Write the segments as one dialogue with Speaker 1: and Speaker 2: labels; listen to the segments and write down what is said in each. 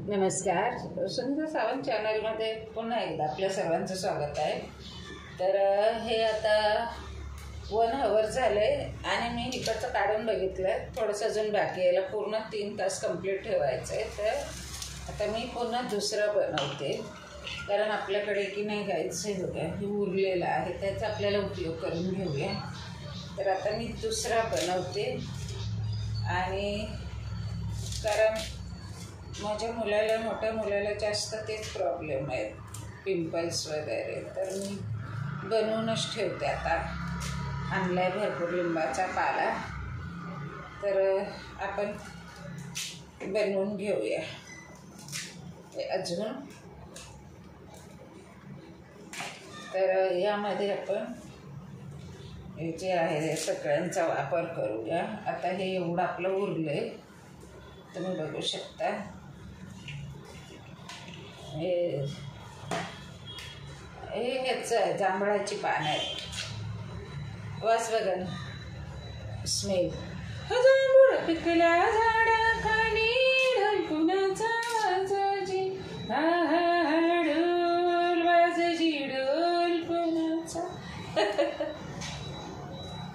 Speaker 1: नमस्कार, सुनीता सावंत चॅनलमध्ये पुन्हा एकदा आपल्या सर्वांचं स्वागत आहे. तर हे आता 1 आवर झाले आणि मी इकडचं काढून बघितलं, थोडंसं अजून बाकी आहे. याला पूर्ण 3 तास कंप्लीट ठेवायचं आहे. तर आता मी पुन्हा दुसरं बनवते, कारण आपल्याकडे की नाही गायचं हे बघा, हे उरलेलं आहे, त्याचा आपल्याला उपयोग करून घेऊया. तर आता मी दुसरा बनवते. आणि कारण माझ्या मुलाला, मोठ्या मुलाला जास्त तेच प्रॉब्लेम आहेत, पिंपल्स वगैरे. तर मी बनवूनच ठेवते. आता आणलाय भरपूर लिंबाचा पाला, तर आपण बनवून घेऊया. अजून तर यामध्ये आपण हे जे आहे सगळ्यांचा वापर करूया. आता हे एवढं आपलं उरलंय, तुम्ही बघू शकता. हे ह्याचं जांभळाची पानं आहेत. वास बघा ना, स्मेल. जांभूळ पिकल्या झाडाखाली ढोलकुणाचा वाजाजी, ढोल वाजाजी ढोलकुणाचा.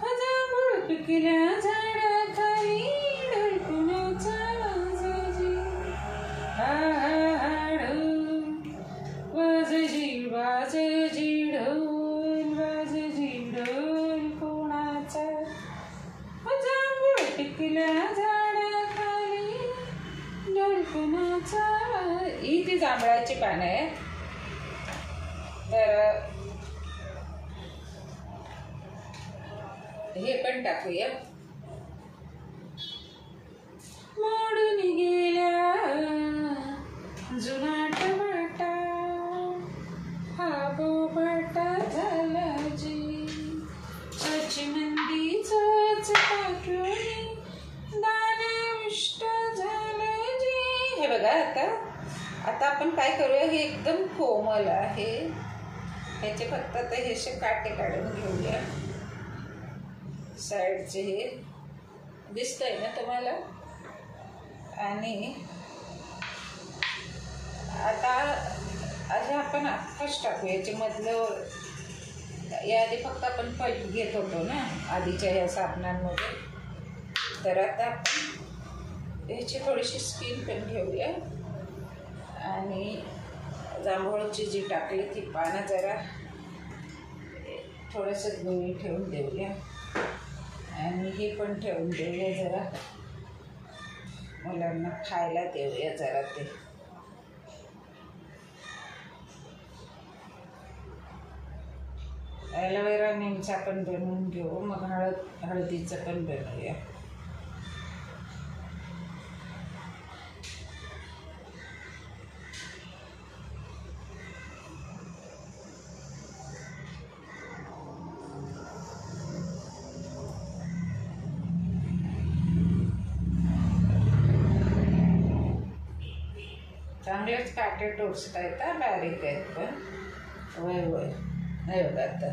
Speaker 1: जांभूळ पिकल्या झाडाखाली ढोलकुणाचा वाजाजी, वाजजी ढोल वाजजी ढोल कोणाचा. जांभूळ पिकल्या झाडाखाली ढोल कोणाचा. ही ती जांभळाची पानं आहे. तर हे पण टाकूया. मोडून गेल्या जुनाट वाटा, हा बोबटा झाला जी, चोची मंदी चोच टाकून दाणे विष्ट झालं जी. हे बघा, आता आपण काय करूया, हे एकदम कोमल आहे. ह्याचे फक्त आता हे काटे काढून घेऊया. साईडचे हे दिसतंय ना तुम्हाला. आणि आता असे आपण आत्ताच टाकू. याच्यामधलं याआधी फक्त आपण पल्प घेत होतो ना आधीच्या ह्या साबणांमध्ये. तर आता आपण ह्याची थोडीशी स्किन पण घेऊया. आणि जांभूळची जी टाकली ती पानं जरा थोडंसं गुणी ठेवून देऊया. आणि हे पण ठेवून देऊया, जरा मुलांना खायला देऊया जरा ते. ॲलोवेरा नेमचा पण बनवून घेऊ. मग हळदीचं पण बनवूया. चांगलेच काटे टोचत आहेत, बारीक आहेत पण. वय वय नाही बघा, आता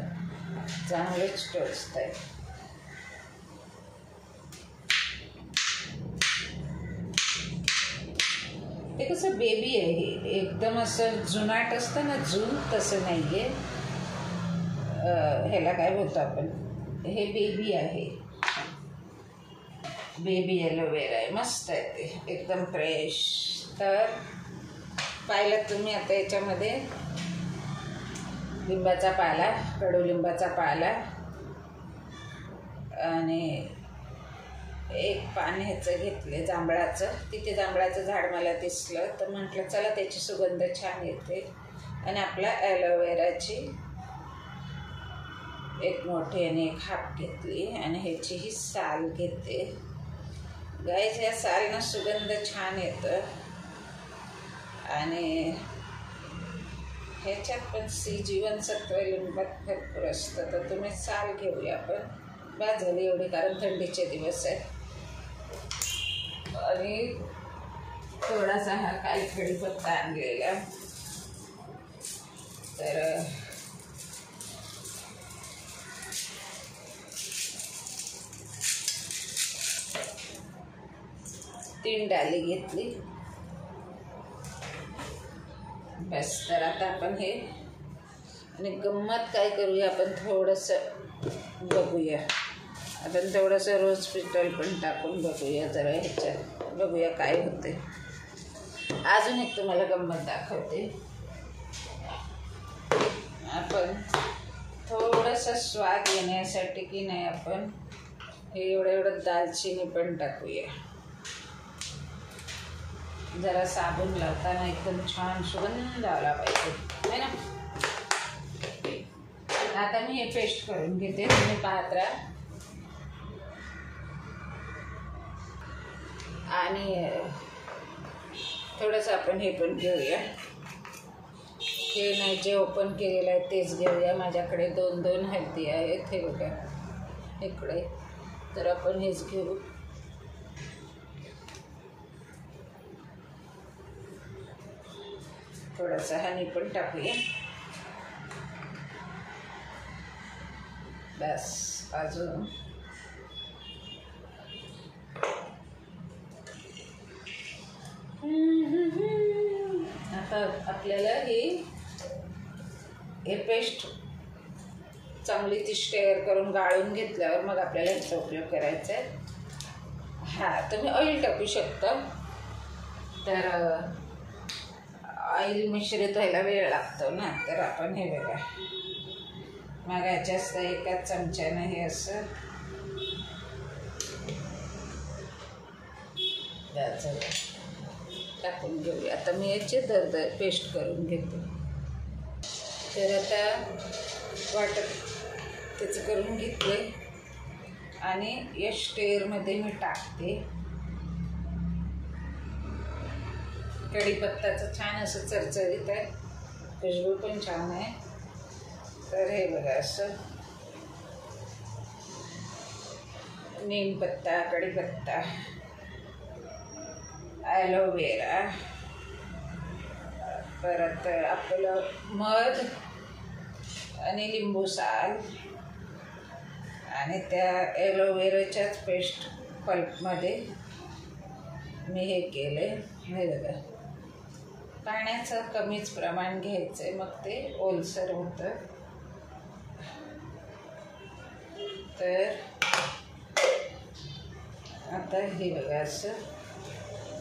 Speaker 1: चांगलेच टोचत आहेत. ते कसं बेबी आहे, हे एकदम असं जुनाट असतं ना, जून तसं नाही आहे. ह्याला काय बोलतो आपण, हे बेबी आहे, बेबी ॲलोवेरा आहे. मस्त आहे ते, एकदम फ्रेश. तर पाहिलं तुम्ही. आता याच्यामध्ये लिंबाचा पाला, कडुलिंबाचा पाला आणि एक पान ह्याचं घेतले जांभळाचं. तिथे जांभळाचं झाड मला दिसलं, तर म्हटलं चला त्याची सुगंध छान येते. आणि आपला ॲलोवेराची एक मोठी आणि एक हाफ घेतली. आणि ह्याची ही साल घेते. गाईज, ह्या सालनं सुगंध छान येतं. आणि ह्याच्यात पण जीवनसत्व लिंबात भरपूर असतं. तर तुम्ही साल घेऊया आपण. बस झाली एवढी, कारण थंडीचे दिवस आहेत. आणि थोडासा हा काही कढीपत्ता आणलेला. तर 3 डाली घेतली. बस. तर आता आपण हे आणि गंमत काय करूया, आपण थोडंसं बघूया. आपण थोडंसं रोज पेट्रोल पण टाकून बघूया जरा ह्याच्यात, बघूया काय होते. अजून एक तुम्हाला गंमत दाखवते. आपण थोडंसं स्वाद येण्यासाठी की नाही आपण हे एवढं दालचिनी पण टाकूया. जरा साबण लावताना एकदम छान सुगंध आला पाहिजे है ना. आता मी हे पेस्ट करून घेते, तुम्ही पाहत राहा. आणि थोडंसं आपण हे पण घेऊया. हे नाही, जे ओपन केलेलं आहे तेच घेऊया. माझ्याकडे 2 हळदी आहेत हे बघा इकडे, तर आपण हेच घेऊ. थोडासा हनी पण टाकूया. बस. अजून आता आपल्याला हे पेस्ट चांगली ती स्टेअर करून गाळून घेतल्यावर मग आपल्याला ह्याचा उपयोग करायचा आहे. हां, तुम्ही ऑइल टाकू शकता. तर ऑइल मिश्रित व्हायला वेळ लागतो ना, तर आपण हे बघा मग जास्त एकाच चमच्यानं हे असं टाकून घेऊया. आता मी याचे दरदर पेस्ट करून घेते. तर आता वाटत त्याचं करून घेतले आणि या स्टेअरमध्ये मी टाकते. कढीपत्ताचं छान असं चरचरीत आहे, खुशबू पण छान आहे. तर हे बघा असं नीमपत्ता, कढीपत्ता, ॲलोवेरा, परत आपलं मध आणि लिंबू साल आणि त्या ॲलोवेराच्याच पेस्ट पल्पमध्ये मी हे केले. हे बघा पाण्याचं कमीच प्रमाण घ्यायचं आहे, मग ते ओलसर होतं. तर आता हे बघा असं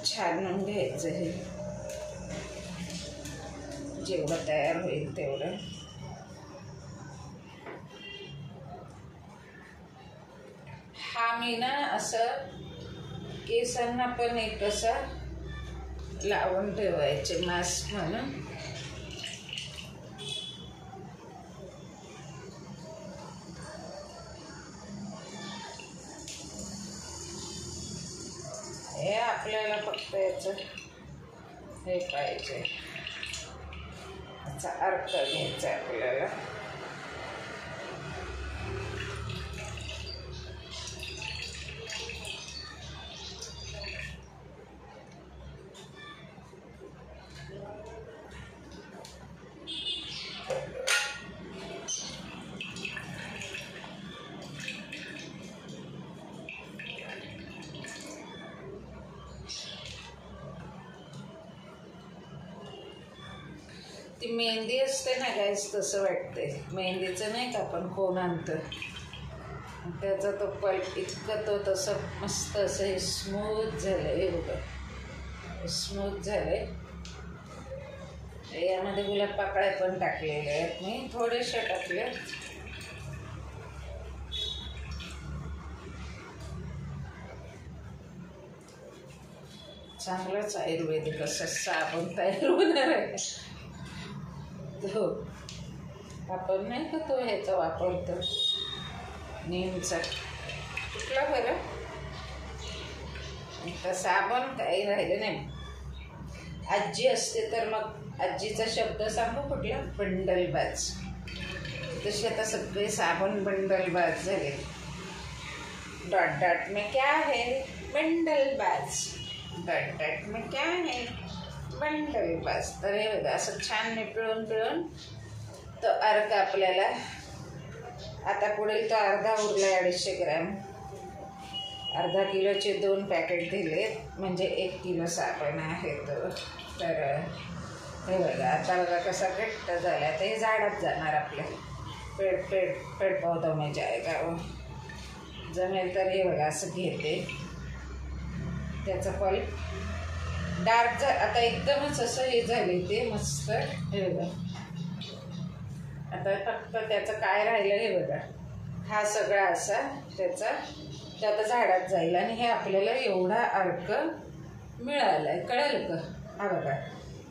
Speaker 1: छान घ्यायचं. हे जेवढं तयार होईल तेवढं. हा मी ना असं केसांना पण एक असं लावून ठेवायचे मास्क म्हणून. हे आपल्याला फक्त याचं हे पाहिजे, याचा अर्क घ्यायचा आपल्याला. ती मेहंदी असते ना गाईस, तसं वाटते. मेहंदीचं नाही का आपण कोण आणतं, त्याचा तो पल्प इतकं तो तसं मस्त असं हे स्मूथ झालं. हे बघा स्मूथ झालंय. यामध्ये गुलाब पाकळ्या पण टाकलेल्या आहेत, मी थोड्याशा टाकल्या. चांगलंच आयुर्वेदिक असं साबण तयार होणार आहे. तो आपण नाही का तो ह्याचा वापरतो नीमचा, कुठला बरं तर साबण काही राहिलं नाही. आजी असते तर मग आजीचा शब्द सांगू कुठला, बंडलबाज. तसे आता सगळे साबण बंडलबाज झाले. डॉट डॉट में क्या है बंडलबाज, डॉट डॉट में क्या है बंडलबाज. तर हे बघा असं छान पिळून पिळून तो अर्क आपल्याला आता पुढील तो अर्धा उरला 250 ग्रॅम. अर्धा किलोचे 2 पॅकेट दिले म्हणजे 1 किलो साबण आहे तो. तर हे बघा आता बघा कसा घट्ट झाला. आता हे झाडात जाणार आपल्या पेड़ पौधों में जाएगा वो. जमेल तर हे बघा असं घेते. त्याचं पल्प डार्क आता एकदमच असं हे झाले ते मस्त. हे बघा आता फक्त त्याचं काय राहिलं हे बघा. हा सगळा असा त्याचा ते आता झाडात जाईल आणि हे आपल्याला एवढा अर्क मिळाला आहे. कळलं का? हा बघा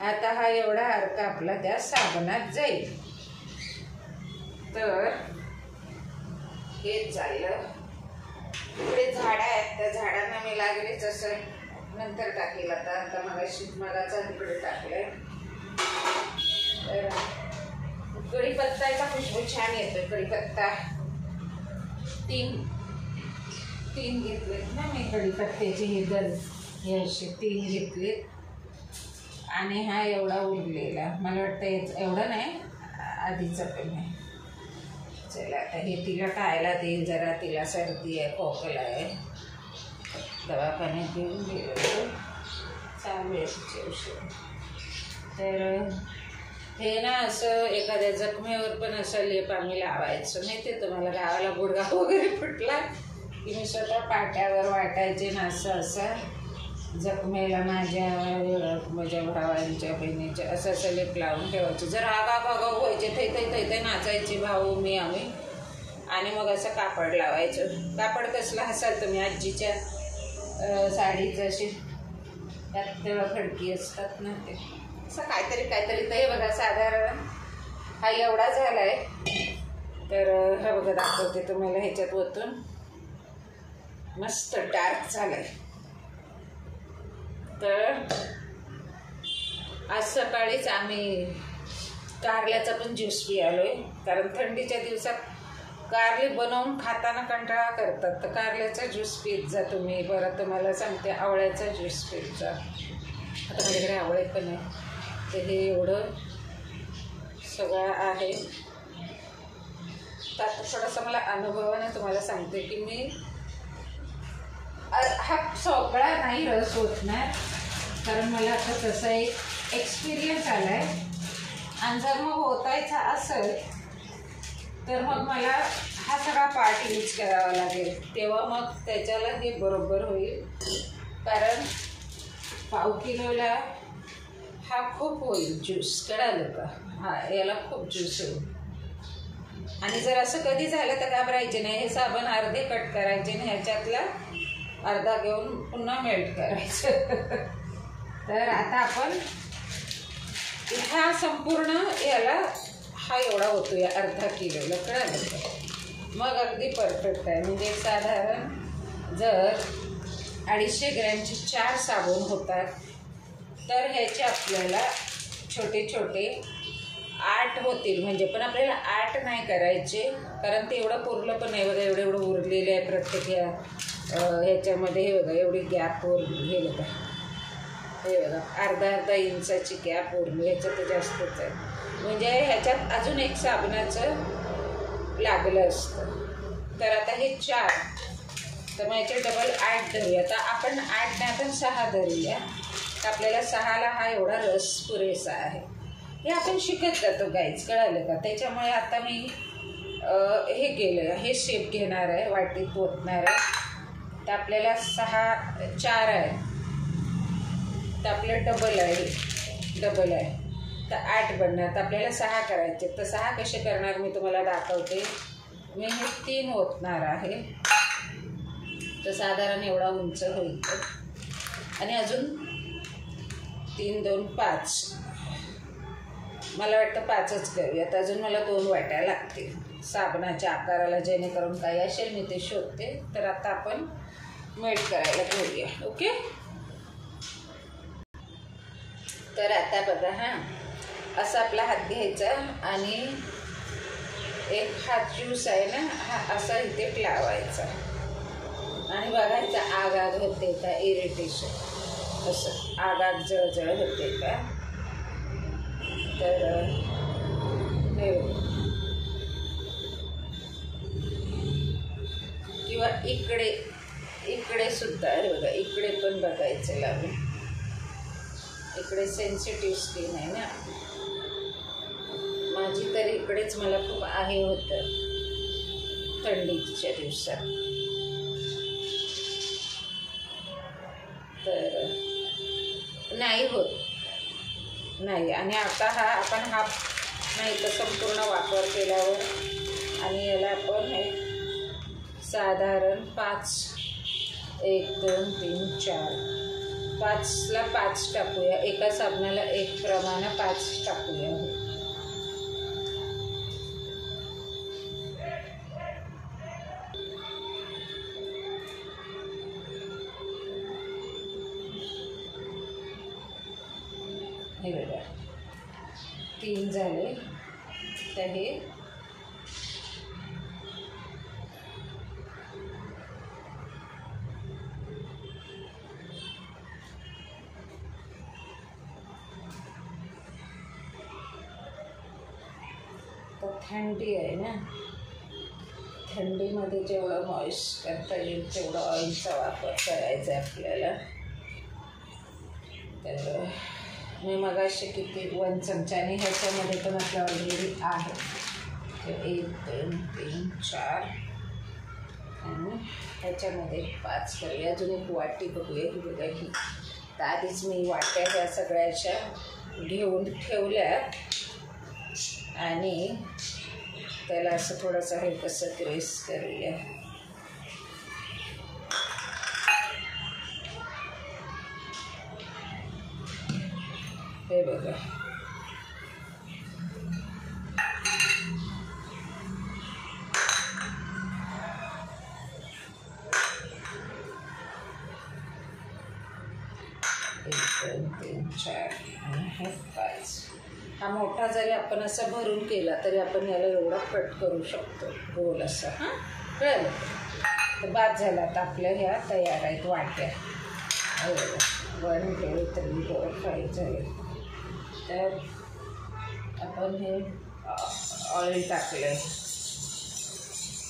Speaker 1: आता हा एवढा अर्क आपला त्या साबणात जाईल. तर हेच झालं. इकडे झाडं आहेत त्या झाडांना मी लागलेच असं नंतर टाकेल. आता मगाचा तिकडे टाकलंय. तर कढीपत्ताचा खुशबू छान येतोय. कढीपत्ता तीन घेतलेत ना मी कढीपत्त्याचे. हे असे 3 घेतलेत आणि हा एवढा उरलेला. मला वाटतं एवढं नाही आधीचं पण नाही. चला आता हे तिला खायला देईल. जरा तिला सर्दी आहे खोकला आहे. दवाखान्यात घेऊन गेलो चालू आहे तिचे औषध. तर हे ना असं एखाद्या जखमेवर पण असं लेप आम्ही लावायचं. माहिती आहे तुम्हाला गावाला गुडघा वगैरे फुटला की मी स्वतः पाट्यावर वाटायचे ना असं जखमेला माझ्या भावांच्या बहिणीच्या असं लेप लावून ठेवायचे. जर आगाव व्हायचे थै नाचायचे भाऊ आम्ही आणि मग असं कापड लावायचं. कापड कसलं हसाल तुम्ही? आजीच्या साडीचं अशी त्यात तेव्हा खडकी असतात ना ते असं काहीतरी तर हे बघा साधारण हा एवढा झाला आहे. तर हा बघा दाखवते तुम्हाला. ह्याच्यात ओतून मस्त डार्क झाला आहे. तर आज सकाळीच आम्ही कारल्याचा पण ज्यूस पियालोय. कारण थंडीच्या दिवसात कारले बनवून खाताना कंटाळा करतात. तर कारल्याचा ज्यूस पीत जा तुम्ही. बरं तुम्हाला सांगते आवळ्याचा ज्यूस पीत जा. आता माझ्याकडे आवळे पण आहे. तर हे एवढं सगळं आहे. तर आता थोडंसं मला अनुभवाने तुम्हाला सांगते की मी हा सगळा नाही रस होत नाही. कारण मला आता तसा एक एक्सपिरियन्स आला आहे. आणि जर मग होतायचा असेल तर मग मला हा सगळा पार्ट यूज करावा लागेल. तेव्हा मग त्याच्याला हे बरोबर होईल. कारण पाव किलोला हा खूप होईल ज्यूस. कळालं का? हा याला खूप ज्यूस होईल. आणि जर असं कधी झालं तर घाबरायचे नाही. हे साबण अर्धे कट करायचे आणि ह्याच्यातला अर्धा घेऊन पुन्हा मेल्ट करायचं. तर आता आपण ह्या संपूर्ण याला हा एवढा होतो या अर्धा किलोला. कळालं का? मग अगदी परफेक्ट आहे. म्हणजे साधारण जर 250 ग्रॅमचे 4 साबण होतात तर ह्याचे आपल्याला छोटे 8 होतील. म्हणजे पण आपल्याला 8 नाही करायचे कारण ते एवढं पुरलं पण नाही. बघा एवढं उरलेलं आहे प्रत्येक ह्याच्यामध्ये. हे बघा एवढी गॅप उरली. हे बघा अर्धा इंचाची गॅप उरली. ह्याच्यात तर जास्तच आहे. म्हणजे ह्याच्यात अजून एक साबणाचं लागलं असतं. तर आता हे 4 तर मग याचे डबल 8 धरूया. आता आपण 8 नाही आपण 6 धरूया. तर आपल्याला 6ला हा एवढा रस पुरेसा आहे. हे आपण शिकत जातो गाईज. कळालं का? त्याच्यामुळे आता मी हे केलं. हे शेप घेणार आहे. वाटीत ओतणार आहे. तर आपल्याला 4 आहे. तर आपलं डबल आहे. तर 8 बनणार. तर आपल्याला 6 करायचे. तर 6 कसे करणार मी तुम्हाला दाखवते. मी हे 3 ओतणार आहे. तर साधारण एवढा उंच होईल. आणि अजून 3, 2, 5 मला वाटतं 5च करूयात. अजून मला 2 वाट्या लागतील साबणाच्या आकाराला. जेणेकरून काही असेल मी ते शोधते. तर आता आपण मेल्ट करायला घेऊया. ओके. तर आता बघा असा आपला हात घ्यायचा आणि एक हात ज्यूस आहे ना हा असा इथे लावायचा आणि बघायचा आग होते का. इरिटेशन असं आग जळजळ होते का. तर किंवा इकडे सुद्धा आहे बघा. इकडे पण बघायचं लावून. इकडे सेन्सिटिव्ह स्किन आहे ना माझी, तर इकडेच मला खूप आहे होतं थंडीच्या दिवसात. तर नाही होत नाही. आणि आता आपण हा नाही तर संपूर्ण वापर केल्यावर आणि याला आपण साधारण 5 1 2 3 4 5ला 5 टाकूया. एका साबणाला 1 प्रमाणे 5 टाकूया. हे बघा 3 झाले. तर हे थंडी आहे ना, थंडीमध्ये जेवढं मॉइस्ट करता येईल तेवढं ऑइलचा वापर करायचा आहे आपल्याला. तर मी मगाशी किती 1 चमचा आणि ह्याच्यामध्ये पण आपल्या ऑलरेडी आहे. तर 1 2 3 4 आणि ह्याच्यामध्ये 5 करूया. अजून एक वाटी बघूया. ही बघा ही. तर आधीच मी वाट्या ह्या सगळ्याच्या घेऊन ठेवल्या आणि त्याला असं थोडंसं हे कसं ग्रेस करूया. हे बघा एक 2 3 4 आणि हे 5. हा मोठा जरी आपण असं भरून केला तरी आपण याला एवढा कट करू शकतो गोल असं. हां कळलं. तर बाद झाला. आता आपल्या ह्या तयार आहेत वाट्या. 1 2 3 4 5 झाले. तर आपण हे ऑइल टाकलं.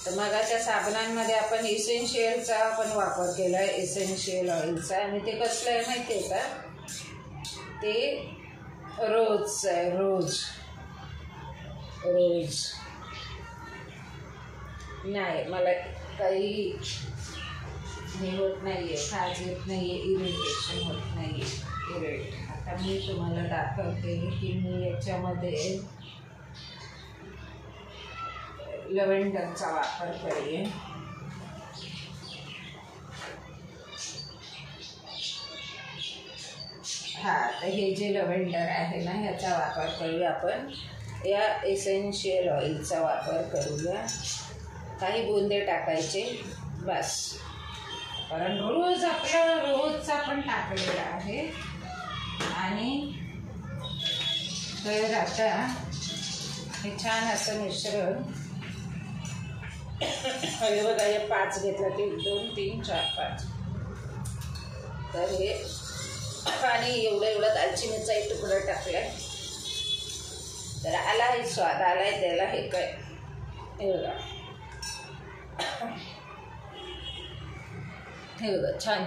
Speaker 1: तर मगाच्या साबणांमध्ये आपण इसेन्शियलचा आपण वापर केला आहे, इसेन्शियल ऑइलचा. आणि ते कसलं आहे माहिती आहे का, ते रोज आहे. रोज नाही मला काही हे होत नाही आहे, खाज येत नाही आहे, इरिटेशन होत नाही आहे. आता मी तुम्हाला दाखवते की मी याच्यामध्ये लव्हेंडरचा वापर करेन. हां तर हे जे लव्हेंडर आहे ना ह्याचा वापर करूया आपण. या एसेन्शियल ऑइलचा वापर करूया. काही बुंदे टाकायचे बस, कारण रोज आपण टाकलेलं आहे. आणि तर आता हे छान असं मिश्रण हे बघा. हे 5 घेतलं की 1 2 3 4 5. तर हे आणि एवढं दालचिनीचा एक तुकडा टाकलाय. तर आला आहे स्वाद, आलाय त्याला. हे काय हे बघा, हे बघा छान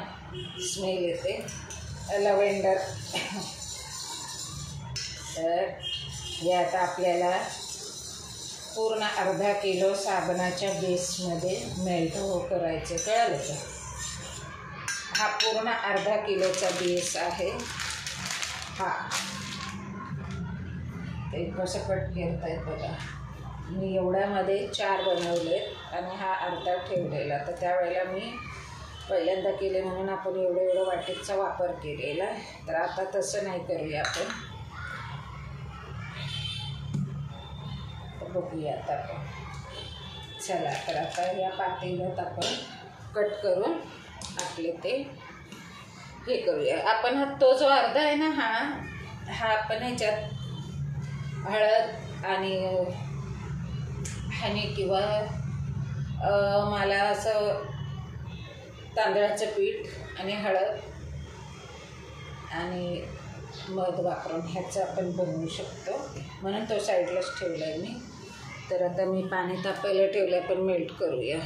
Speaker 1: स्मेल येते लव्हेंडर. तर हे आता आपल्याला पूर्ण अर्धा किलो साबणाच्या बेसमध्ये मेल्ट करायचं. कळालं का. हा पूर्ण अर्धा किलोचा बेस आहे हा. ते कसं कट करतायत बघा. मी एवढ्यामध्ये 4 बनवले आणि हा अर्धा ठेवलेला. तर त्यावेळेला मी पहिल्यांदा केले म्हणून आपण एवढं वाटीचा वापर केलेला. तर आता तसं नाही करूया आपण. तर बघूया आता आपण. चला तर आता या पातेल्यात आपण कट करून आपले ते हे करूया. आपण तो जो अर्धा आहे ना हा आपण ह्याच्यात हळद आणि किंवा मला असं तांदळाचं पीठ आणि हळद आणि मध वापरून ह्याचं आपण बनवू शकतो. म्हणून तो साईडलाच ठेवला आहे मी. तर आता मी पाणी तापायला ठेवलं, पण मेल्ट करूया.